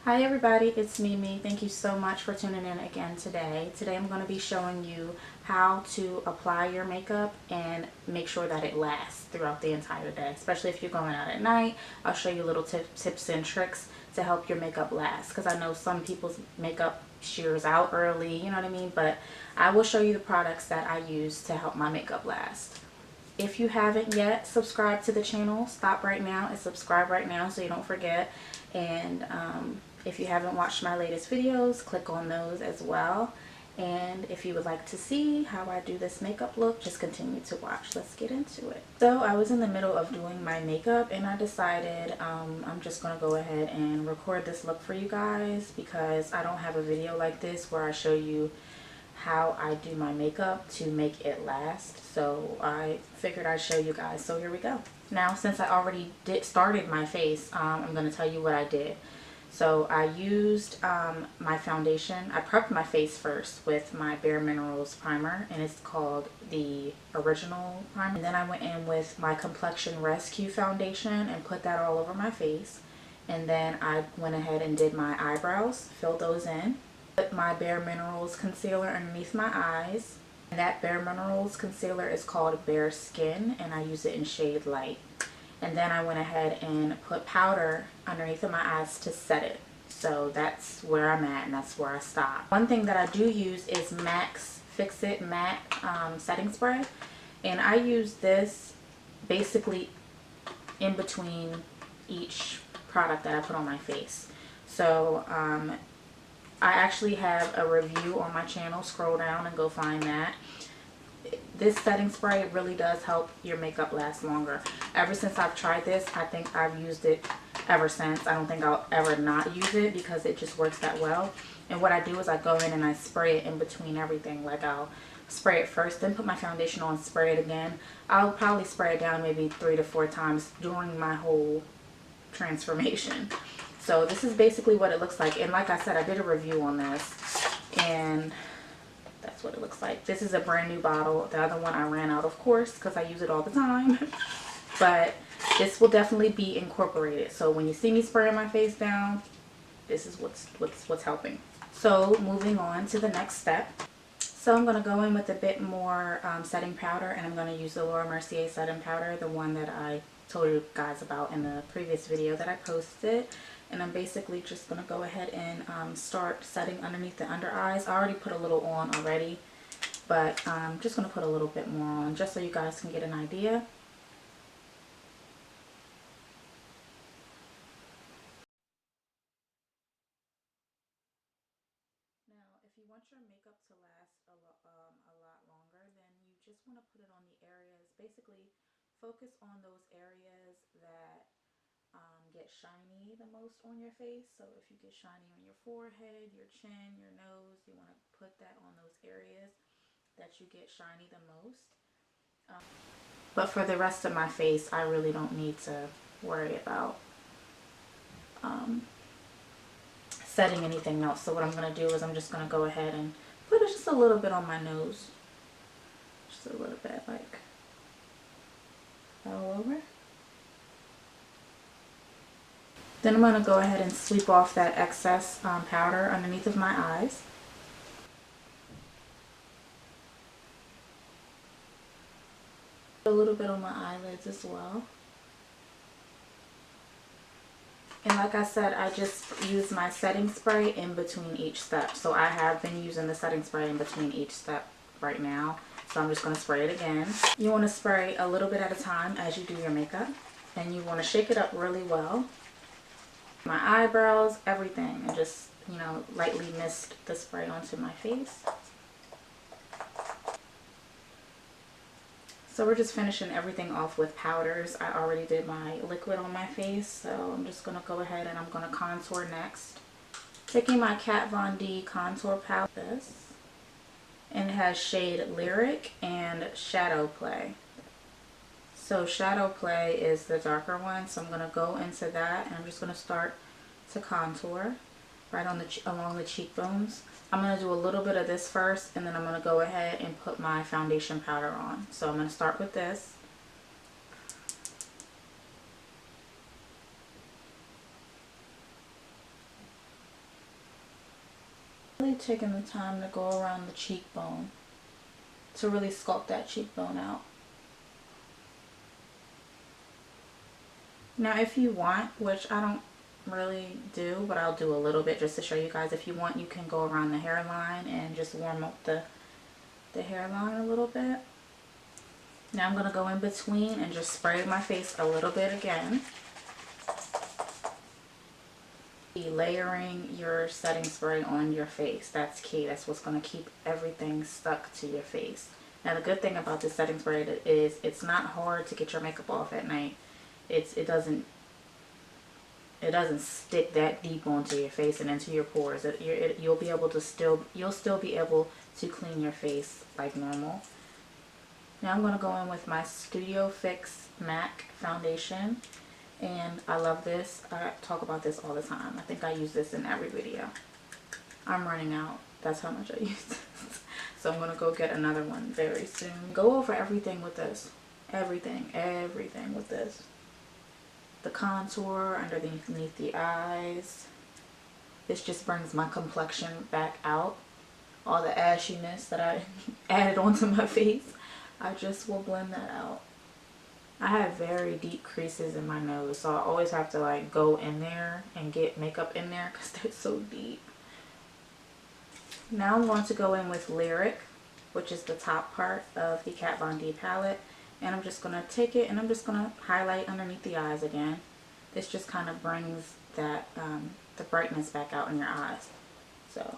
Hi everybody, it's Mimi. Thank you so much for tuning in again today. Today I'm going to be showing you how to apply your makeup and make sure that it lasts throughout the entire day, especially if you're going out at night. I'll show you little tips and tricks to help your makeup last, because I know some people's makeup shears out early, you know what I mean? But I will show you the products that I use to help my makeup last. If you haven't yet subscribed to the channel, stop right now and subscribe right now so you don't forget. And if you haven't watched my latest videos, click on those as well. And if you would like to see how I do this makeup look, just continue to watch. Let's get into it. So I was in the middle of doing my makeup and I decided I'm just going to go ahead and record this look for you guys, because I don't have a video like this where I show you how I do my makeup to make it last. So I figured I'd show you guys. So here we go. Now, since I already started my face, I'm going to tell you what I did. So I used my foundation. I prepped my face first with my Bare Minerals primer, and it's called the Original Primer. And then I went in with my Complexion Rescue foundation and put that all over my face. And then I went ahead and did my eyebrows, filled those in. Put my Bare Minerals concealer underneath my eyes. And that Bare Minerals concealer is called Bare Skin, and I use it in shade Light. And then I went ahead and put powder underneath of my eyes to set it. So that's where I'm at, and that's where I stop. One thing that I do use is MAC's Fix It Matte setting spray. And I use this basically in between each product that I put on my face. So I actually have a review on my channel. Scroll down and go find that. This setting spray really does help your makeup last longer. Ever since I've tried this, I think I've used it ever since. I don't think I'll ever not use it because it just works that well. And what I do is I go in and I spray it in between everything. Like I'll spray it first, then put my foundation on, spray it again. I'll probably spray it down maybe 3 to 4 times during my whole transformation. So this is basically what it looks like. And like I said, I did a review on this, and that's what it looks like. This is a brand new bottle. The other one I ran out, of course, because I use it all the time. But this will definitely be incorporated. So when you see me spraying my face down, this is what's helping. So moving on to the next step. So I'm going to go in with a bit more setting powder, and I'm going to use the Laura Mercier setting powder, the one that I told you guys about in the previous video that I posted. And I'm basically just going to go ahead and start setting underneath the under eyes. I already put a little on already, but I'm just going to put a little bit more on just so you guys can get an idea. Now, if you want your makeup to last a lot longer, then you just want to put it on the areas. Basically, focus on those areas that get shiny the most on your face. So if you get shiny on your forehead, your chin, your nose, you want to put that on those areas that you get shiny the most. But for the rest of my face, I really don't need to worry about setting anything else. So what I'm going to do is I'm just going to go ahead and put it just a little bit on my nose. Just a little bit, like all over. Then I'm going to go ahead and sweep off that excess powder underneath of my eyes. A little bit on my eyelids as well. And like I said, I just use my setting spray in between each step. So I have been using the setting spray in between each step right now. So I'm just going to spray it again. You want to spray a little bit at a time as you do your makeup. And you want to shake it up really well. My eyebrows, everything. And just, you know, lightly mist the spray onto my face. So we're just finishing everything off with powders. I already did my liquid on my face, so I'm just going to go ahead and I'm going to contour next. Taking my Kat Von D contour palette, this, and it has shade Lyric and Shadow Play. So Shadow Play is the darker one, so I'm going to go into that, and I'm just going to start to contour right on along the cheekbones. I'm going to do a little bit of this first, and then I'm going to go ahead and put my foundation powder on. So I'm going to start with this. Really taking the time to go around the cheekbone to really sculpt that cheekbone out. Now if you want, which I don't really do, but I'll do a little bit just to show you guys, if you want you can go around the hairline and just warm up the hairline a little bit. Now I'm going to go in between and just spray my face a little bit again. Layering your setting spray on your face, that's key. That's what's going to keep everything stuck to your face. Now the good thing about this setting spray is it's not hard to get your makeup off at night. It doesn't stick that deep onto your face and into your pores. You'll still be able to clean your face like normal. Now I'm going to go in with my Studio Fix MAC foundation. And I love this. I talk about this all the time. I think I use this in every video. I'm running out. That's how much I use this. So I'm going to go get another one very soon. Go over everything with this. Everything with this. The contour underneath the eyes. This just brings my complexion back out. All the ashiness that I added onto my face, I just will blend that out. I have very deep creases in my nose, so I always have to like go in there and get makeup in there because they're so deep. Now I'm going to go in with Lyric, which is the top part of the Kat Von D palette, and I'm just going to take it and I'm just going to highlight underneath the eyes again. This just kind of brings that the brightness back out in your eyes. So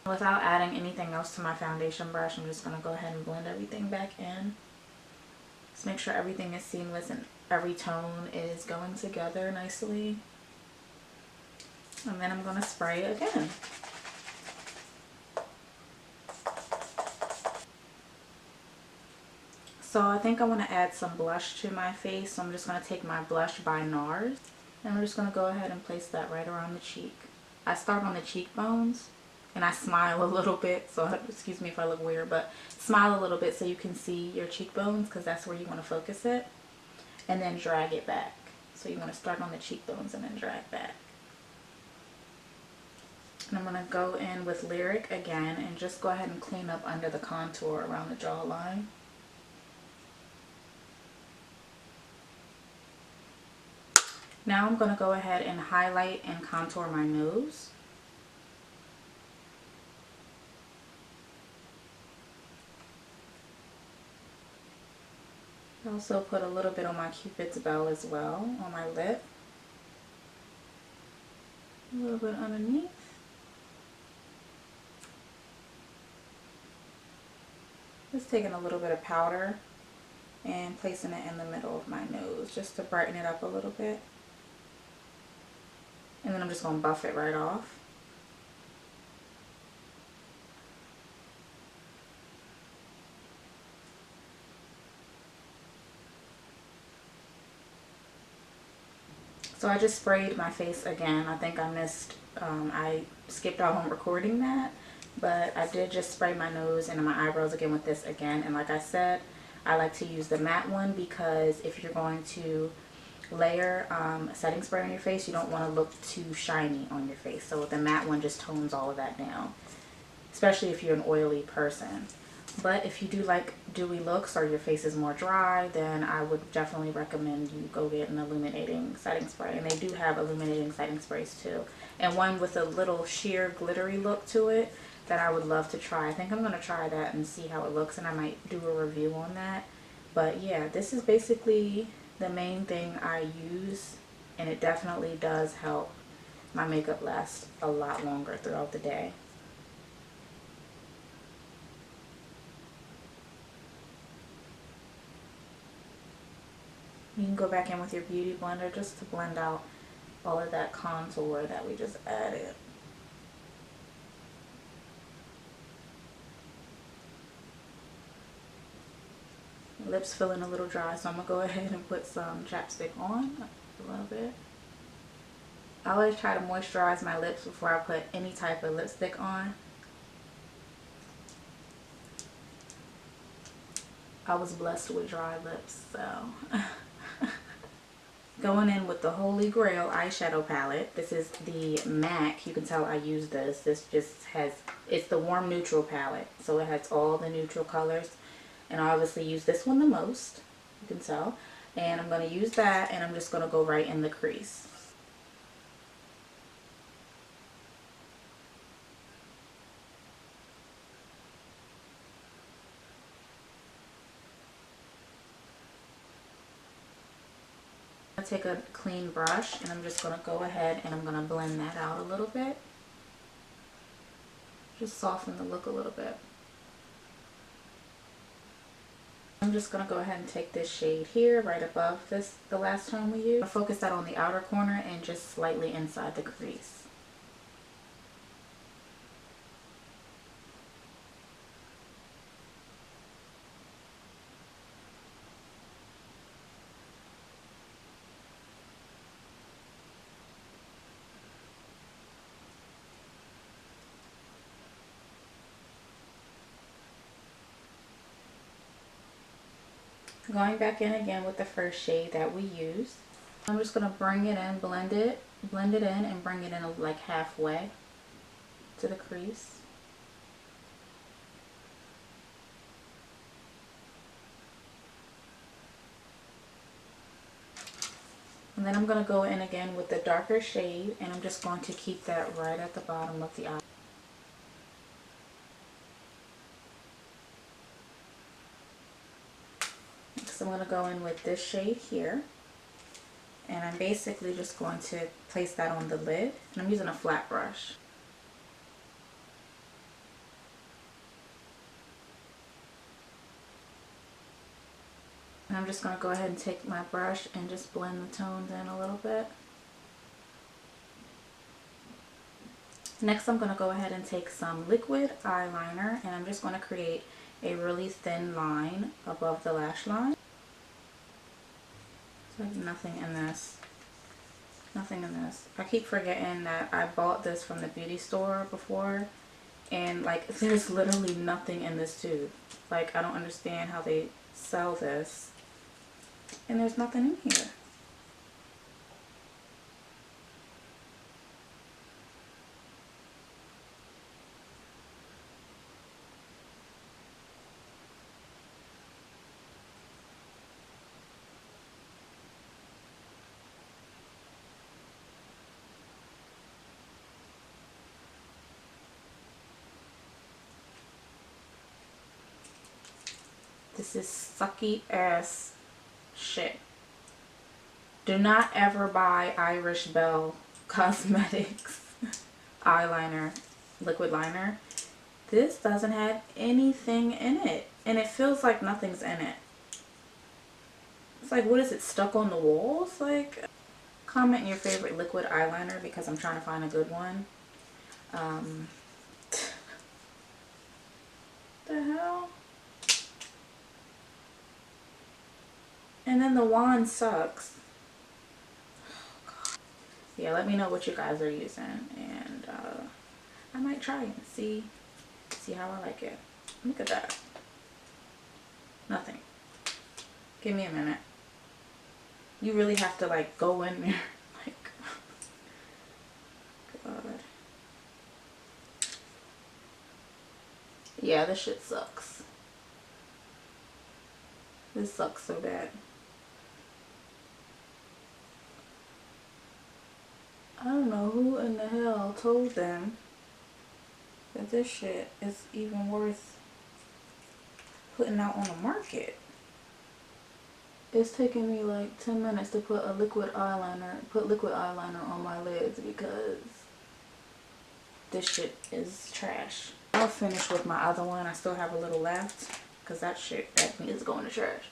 without adding anything else to my foundation brush, I'm just going to go ahead and blend everything back in. Just make sure everything is seamless and every tone is going together nicely. And then I'm going to spray again. So I think I want to add some blush to my face. So I'm just going to take my blush by NARS. And I'm just going to go ahead and place that right around the cheek. I start on the cheekbones. And I smile a little bit, so excuse me if I look weird, but smile a little bit so you can see your cheekbones because that's where you want to focus it. And then drag it back. So you want to start on the cheekbones and then drag back. And I'm going to go in with Lyric again and just go ahead and clean up under the contour around the jawline. Now I'm going to go ahead and highlight and contour my nose. I also put a little bit on my Cupid's bow as well, on my lip. A little bit underneath. Just taking a little bit of powder and placing it in the middle of my nose just to brighten it up a little bit. And then I'm just going to buff it right off. So I just sprayed my face again. I think I missed, I skipped out on recording that, but I did just spray my nose and my eyebrows again with this again. And like I said, I like to use the matte one because if you're going to layer setting spray on your face, you don't want to look too shiny on your face. So the matte one just tones all of that down, especially if you're an oily person. But if you do like dewy looks or your face is more dry, then I would definitely recommend you go get an illuminating setting spray. And they do have illuminating setting sprays too. And one with a little sheer glittery look to it that I would love to try. I think I'm going to try that and see how it looks, and I might do a review on that. But yeah, this is basically the main thing I use, and it definitely does help my makeup last a lot longer throughout the day. You can go back in with your beauty blender just to blend out all of that contour that we just added. Lips feeling a little dry, so I'm going to go ahead and put some chapstick on a little bit. I always try to moisturize my lips before I put any type of lipstick on. I was blessed with dry lips, so. Going in with the Holy Grail eyeshadow palette. This is the MAC. You can tell I use this. This just has, it's the warm neutral palette. So it has all the neutral colors. And I obviously use this one the most. You can tell. And I'm going to use that, and I'm just going to go right in the crease. Take a clean brush, and I'm just going to go ahead and I'm going to blend that out a little bit. Just soften the look a little bit. I'm just going to go ahead and take this shade here right above this, the last tone we used. Focus that on the outer corner and just slightly inside the crease. Going back in again with the first shade that we used. I'm just going to bring it in, blend it in, and bring it in like halfway to the crease. And then I'm going to go in again with the darker shade, and I'm just going to keep that right at the bottom of the eye. So I'm going to go in with this shade here, and I'm basically just going to place that on the lid, and I'm using a flat brush. And I'm just going to go ahead and take my brush and just blend the tones in a little bit. Next, I'm going to go ahead and take some liquid eyeliner, and I'm just going to create a really thin line above the lash line. Like nothing in this. Nothing in this. I keep forgetting that I bought this from the beauty store before, and like there's literally nothing in this tube. Like I don't understand how they sell this and there's nothing in here. This is sucky ass shit. Do not ever buy Irish Belle Cosmetics eyeliner, liquid liner. This doesn't have anything in it, and it feels like nothing's in it. It's like, what is it, stuck on the walls? Like, comment your favorite liquid eyeliner because I'm trying to find a good one. The hell? And then the wand sucks. Oh, God. Yeah, let me know what you guys are using, and I might try and see how I like it. Look at that. Nothing. Give me a minute. You really have to like go in there. Like, God. Yeah, this shit sucks. This sucks so bad. I don't know who in the hell told them that this shit is even worth putting out on the market. It's taking me like 10 minutes to put liquid eyeliner on my lids because this shit is trash. I'll finish with my other one. I still have a little left because that shit, that is going to trash.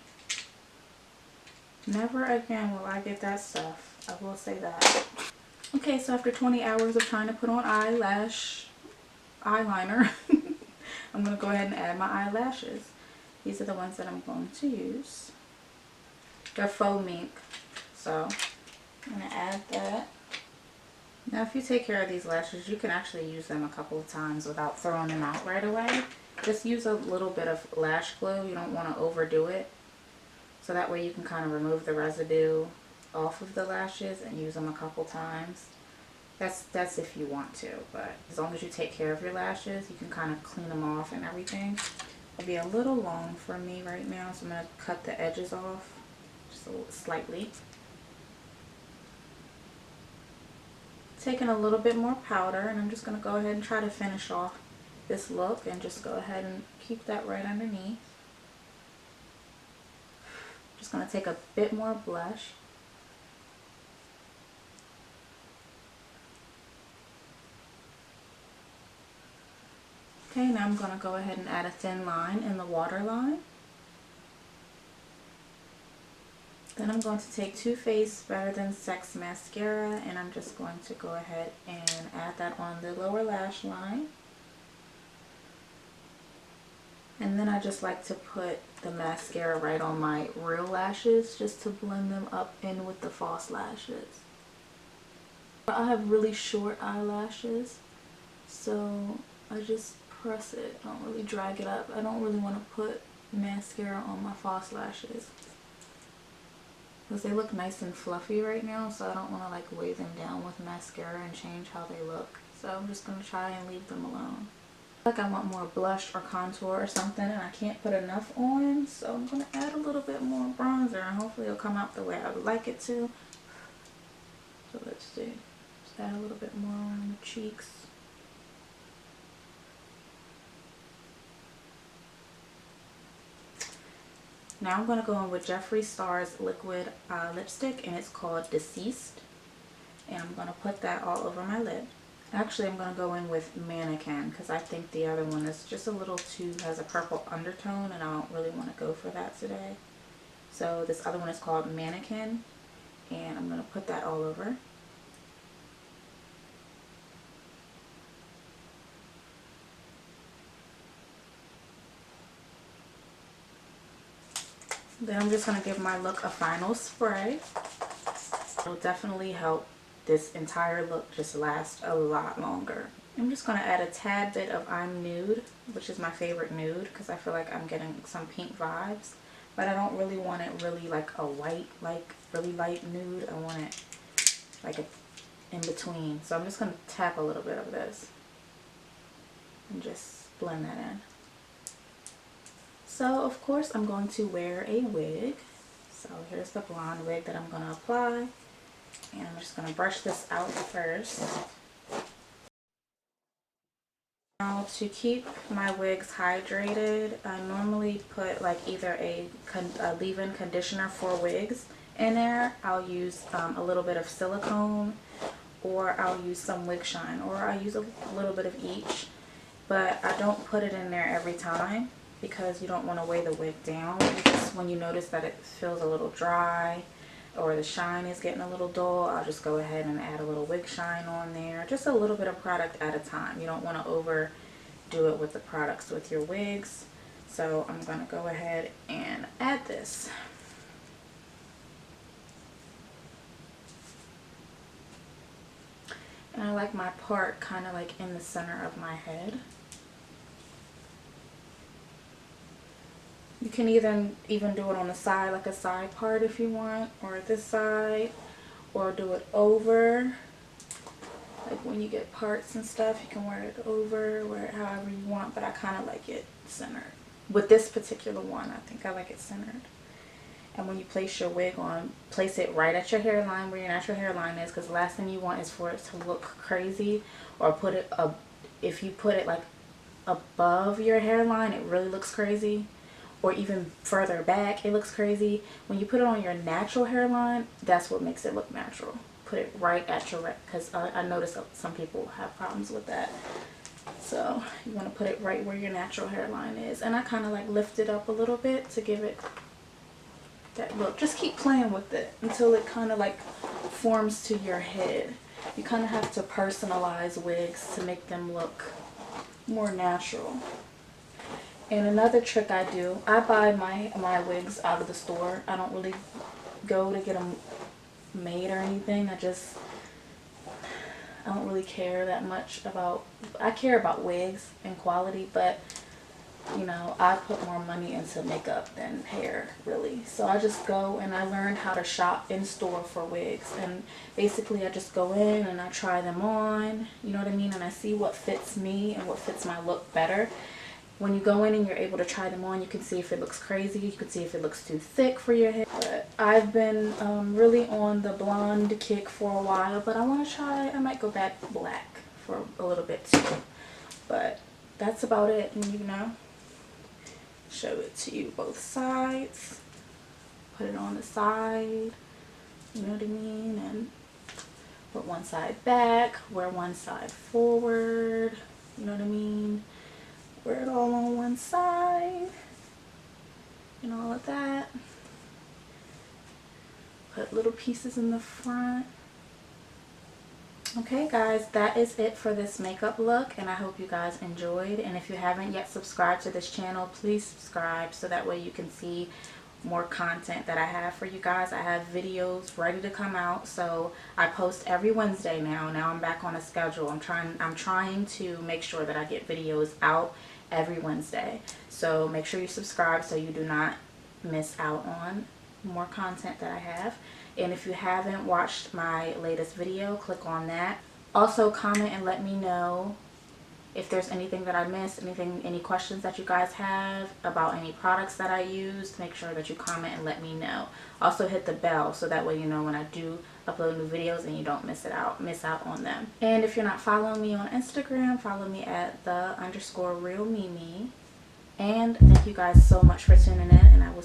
Never again will I get that stuff. I will say that. Okay, so after 20 hours of trying to put on eyeliner, I'm going to go ahead and add my eyelashes. These are the ones that I'm going to use. They're faux mink, so I'm going to add that. Now if you take care of these lashes, you can actually use them a couple of times without throwing them out right away. just use a little bit of lash glue. You don't want to overdo it. So that way you can kind of remove the residue off of the lashes and use them a couple times. That's if you want to, but as long as you take care of your lashes, you can kind of clean them off and everything. It'll be a little long for me right now, so I'm going to cut the edges off just a little, slightly. Taking a little bit more powder, and I'm just going to go ahead and try to finish off this look and just go ahead and keep that right underneath. Just going to take a bit more blush. Okay, now I'm going to go ahead and add a thin line in the waterline. Then I'm going to take Too Faced Better Than Sex mascara, and I'm just going to go ahead and add that on the lower lash line. And then I just like to put the mascara right on my real lashes just to blend them up in with the false lashes. I have really short eyelashes, so I just press it. I don't really drag it up. I don't really want to put mascara on my false lashes because they look nice and fluffy right now, so I don't want to like weigh them down with mascara and change how they look. So I'm just going to try and leave them alone. Like I want more blush or contour or something, and I can't put enough on, so I'm going to add a little bit more bronzer, and hopefully it'll come out the way I would like it to. So let's see. Just add a little bit more on the cheeks. Now I'm going to go in with Jeffree Star's liquid lipstick, and it's called Deceased. And I'm going to put that all over my lid. Actually, I'm going to go in with Mannequin because I think the other one is just a little too, has a purple undertone, and I don't really want to go for that today. So this other one is called Mannequin, and I'm going to put that all over. Then I'm just going to give my look a final spray. It'll definitely help this entire look just last a lot longer. I'm just going to add a tad bit of I'm Nude, which is my favorite nude because I feel like I'm getting some pink vibes. But I don't really want it really like a white, like really light nude. I want it like a in between. So I'm just going to tap a little bit of this and just blend that in. So of course I'm going to wear a wig. So here's the blonde wig that I'm going to apply. And I'm just going to brush this out first. Now to keep my wigs hydrated, I normally put like either a leave-in conditioner for wigs in there. I'll use a little bit of silicone, or I'll use some Wig Shine, or I use a little bit of each. But I don't put it in there every time because you don't want to weigh the wig down. Just when you notice that it feels a little dry or the shine is getting a little dull, I'll just go ahead and add a little Wig Shine on there. Just a little bit of product at a time. You don't want to overdo it with the products with your wigs. So I'm going to go ahead and add this. And I like my part kind of like in the center of my head. You can even do it on the side, like a side part if you want, or this side, or do it over. Like when you get parts and stuff, you can wear it over, wear it however you want, but I kind of like it centered. With this particular one, I think I like it centered. And when you place your wig on, place it right at your hairline, where your natural hairline is, because the last thing you want is for it to look crazy, or put it up. If you put it like above your hairline, it really looks crazy. Or even further back, it looks crazy. When you put it on your natural hairline, that's what makes it look natural. Put it right at your, because I noticed some people have problems with that. So you want to put it right where your natural hairline is. And I kind of like lift it up a little bit to give it that look. Just keep playing with it until it kind of like forms to your head. You kind of have to personalize wigs to make them look more natural. And another trick I do, I buy my wigs out of the store. I don't really go to get them made or anything. I don't really care that much about, I care about wigs and quality, but you know, I put more money into makeup than hair, really. So I just go and I learned how to shop in store for wigs. And basically I just go in and I try them on, you know what I mean? And I see what fits me and what fits my look better. When you go in and you're able to try them on, you can see if it looks crazy. You can see if it looks too thick for your hair. But I've been really on the blonde kick for a while, but I want to try, I might go back black for a little bit too. But that's about it, and you know, show it to you both sides. Put it on the side, you know what I mean? And put one side back, wear one side forward, you know what I mean? Wear it all on one side and all of that. Put little pieces in the front. Okay guys, that is it for this makeup look, and I hope you guys enjoyed. And if you haven't yet subscribed to this channel, please subscribe so that way you can see more content that I have for you guys. I have videos ready to come out, so I post every Wednesday now. Now I'm back on a schedule. I'm trying to make sure that I get videos out every Wednesday. So make sure you subscribe so you do not miss out on more content that I have. And if you haven't watched my latest video, click on that. Also comment and let me know if there's anything that I missed, any questions that you guys have about any products that I used. Make sure that you comment and let me know. Also hit the bell so that way you know when I do upload new videos and you don't miss out on them. And if you're not following me on Instagram, follow me at _realmimi. And thank you guys so much for tuning in, and I will